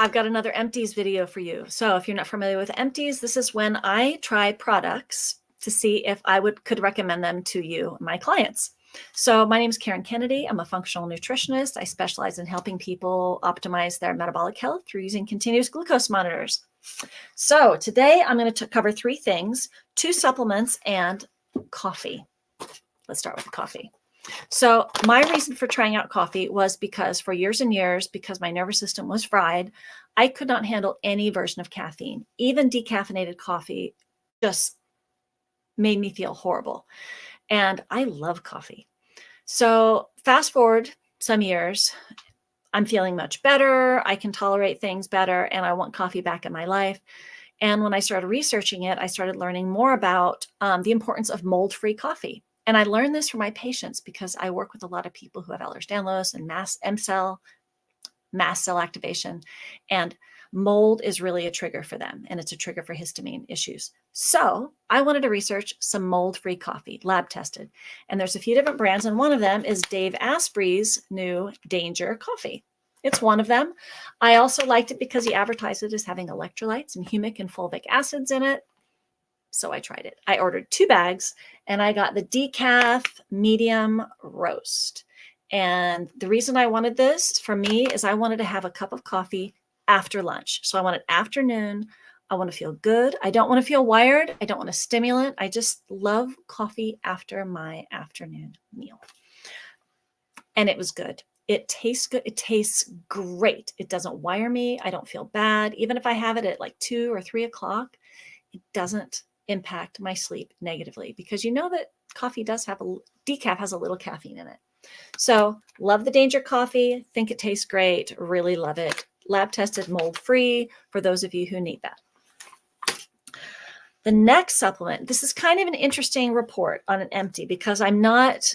I've got another empties video for you. So if you're not familiar with empties, this is when I try products to see if I could recommend them to you, my clients. So my name is Karen Kennedy. I'm a functional nutritionist. I specialize in helping people optimize their metabolic health through using continuous glucose monitors. So today I'm going to cover 3 things: 2 supplements and coffee. Let's start with coffee. So my reason for trying out coffee was because for years and years, because my nervous system was fried, I could not handle any version of caffeine. Even decaffeinated coffee just made me feel horrible. And I love coffee. So fast forward some years, I'm feeling much better. I can tolerate things better, and I want coffee back in my life. And when I started researching it, I started learning more about the importance of mold-free coffee. And I learned this from my patients because I work with a lot of people who have Ehlers-Danlos and mast cell activation. And mold is really a trigger for them, and it's a trigger for histamine issues. So I wanted to research some mold-free coffee, lab tested. And there's a few different brands, and one of them is Dave Asprey's new Danger coffee. It's one of them. I also liked it because he advertised it as having electrolytes and humic and fulvic acids in it. So I tried it. I ordered 2 bags, and I got the decaf medium roast. And the reason I wanted this for me is I wanted to have a cup of coffee after lunch. So I want it afternoon. I want to feel good. I don't want to feel wired. I don't want a stimulant. I just love coffee after my afternoon meal. And it was good. It tastes good. It tastes great. It doesn't wire me. I don't feel bad. Even if I have it at like 2 or 3 o'clock, it doesn't impact my sleep negatively, because you know that coffee does have decaf has a little caffeine in it. So love the Danger coffee. Think it tastes great. Really love it. Lab tested, mold free, for those of you who need that. The next supplement, this is kind of an interesting report on an empty, because I'm not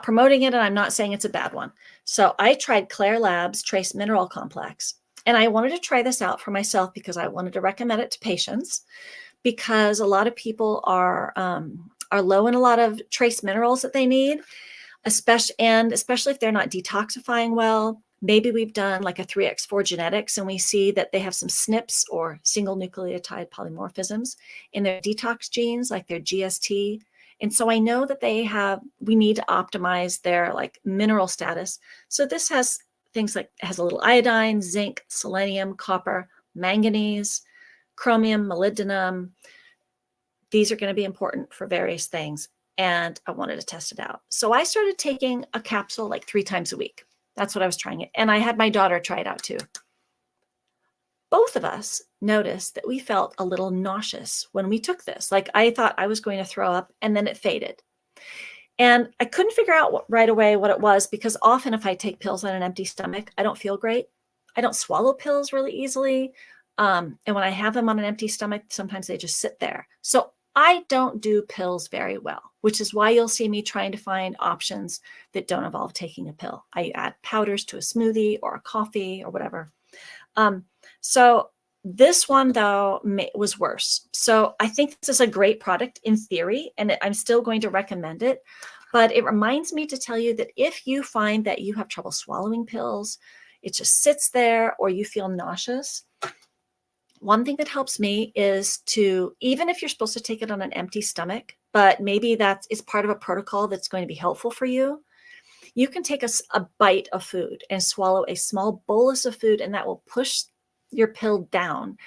promoting it, and I'm not saying it's a bad one. So I tried Claire Labs Trace Mineral Complex, and I wanted to try this out for myself because I wanted to recommend it to patients, because a lot of people are low in a lot of trace minerals that they need, especially if they're not detoxifying well. Maybe we've done like a 3x4 genetics, and we see that they have some SNPs, or single nucleotide polymorphisms, in their detox genes, like their GST. And so I know that we need to optimize their like mineral status. So this has things like, it has a little iodine, zinc, selenium, copper, manganese, chromium, molybdenum. These are going to be important for various things, and I wanted to test it out. So I started taking a capsule like 3 times a week. That's what I was trying it. And I had my daughter try it out too. Both of us noticed that we felt a little nauseous when we took this. Like, I thought I was going to throw up, and then it faded. And I couldn't figure out right away what it was, because often if I take pills on an empty stomach, I don't feel great. I don't swallow pills really easily. And when I have them on an empty stomach, sometimes they just sit there. So I don't do pills very well, which is why you'll see me trying to find options that don't involve taking a pill. I add powders to a smoothie or a coffee or whatever. So this one, though, was worse. So I think this is a great product in theory, and I'm still going to recommend it. But it reminds me to tell you that if you find that you have trouble swallowing pills, it just sits there, or you feel nauseous, one thing that helps me is to, even if you're supposed to take it on an empty stomach, but maybe that is part of a protocol that's going to be helpful for you, you can take a bite of food and swallow a small bolus of food, and that will push your pill down,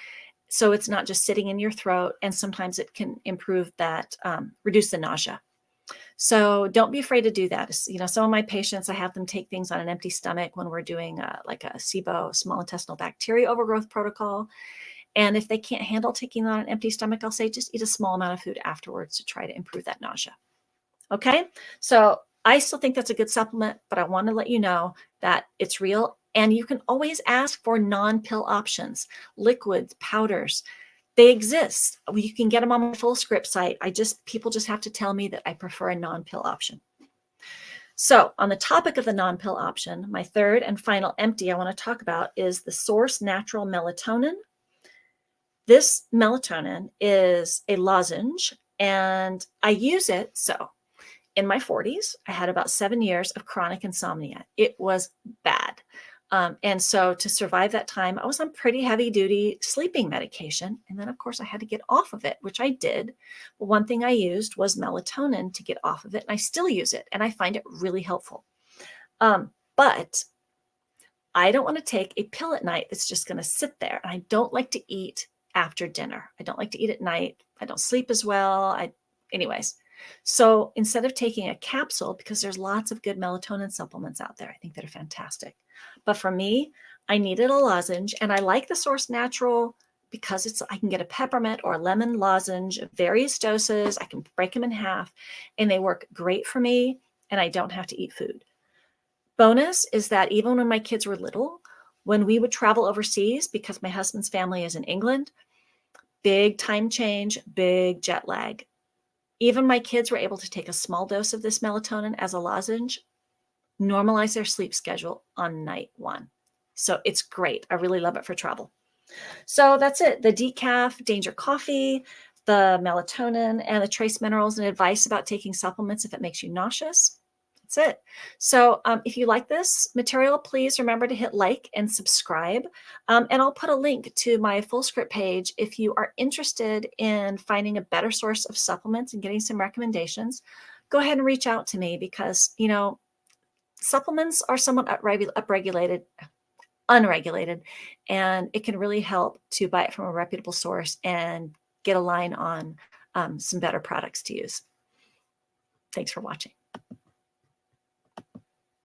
so it's not just sitting in your throat. And sometimes it can improve that, reduce the nausea. So don't be afraid to do that. You know, some of my patients, I have them take things on an empty stomach when we're doing like a SIBO, small intestinal bacteria overgrowth protocol. And if they can't handle taking on an empty stomach, I'll say just eat a small amount of food afterwards to try to improve that nausea. Okay, so I still think that's a good supplement, but I want to let you know that it's real, and you can always ask for non-pill options, liquids, powders. They exist. You can get them on my full script site. People just have to tell me that I prefer a non-pill option. So on the topic of the non-pill option, my third and final empty I want to talk about is the Source Natural Melatonin. This melatonin is a lozenge, and I use it. So in my 40s, I had about 7 years of chronic insomnia. It was bad. And so to survive that time, I was on pretty heavy duty sleeping medication. And then, of course, I had to get off of it, which I did. But one thing I used was melatonin to get off of it. And I still use it. And I find it really helpful. But I don't want to take a pill at night that's just going to sit there. And I don't like to eat after dinner. I don't like to eat at night. I don't sleep as well. Anyways. So instead of taking a capsule, because there's lots of good melatonin supplements out there, I think that are fantastic. But for me, I needed a lozenge, and I like the Source Natural because I can get a peppermint or a lemon lozenge, various doses. I can break them in half, and they work great for me, and I don't have to eat food. Bonus is that even when my kids were little, when we would travel overseas, because my husband's family is in England, big time change, big jet lag. Even my kids were able to take a small dose of this melatonin as a lozenge, normalize their sleep schedule on night one. So it's great. I really love it for travel. So that's it. The decaf danger coffee, the melatonin, and the trace minerals, and advice about taking supplements if it makes you nauseous. That's it. So if you like this material, please remember to hit like and subscribe. And I'll put a link to my Fullscript page if you are interested in finding a better source of supplements and getting some recommendations. Go ahead and reach out to me because, supplements are somewhat unregulated, and it can really help to buy it from a reputable source and get a line on some better products to use. Thanks for watching.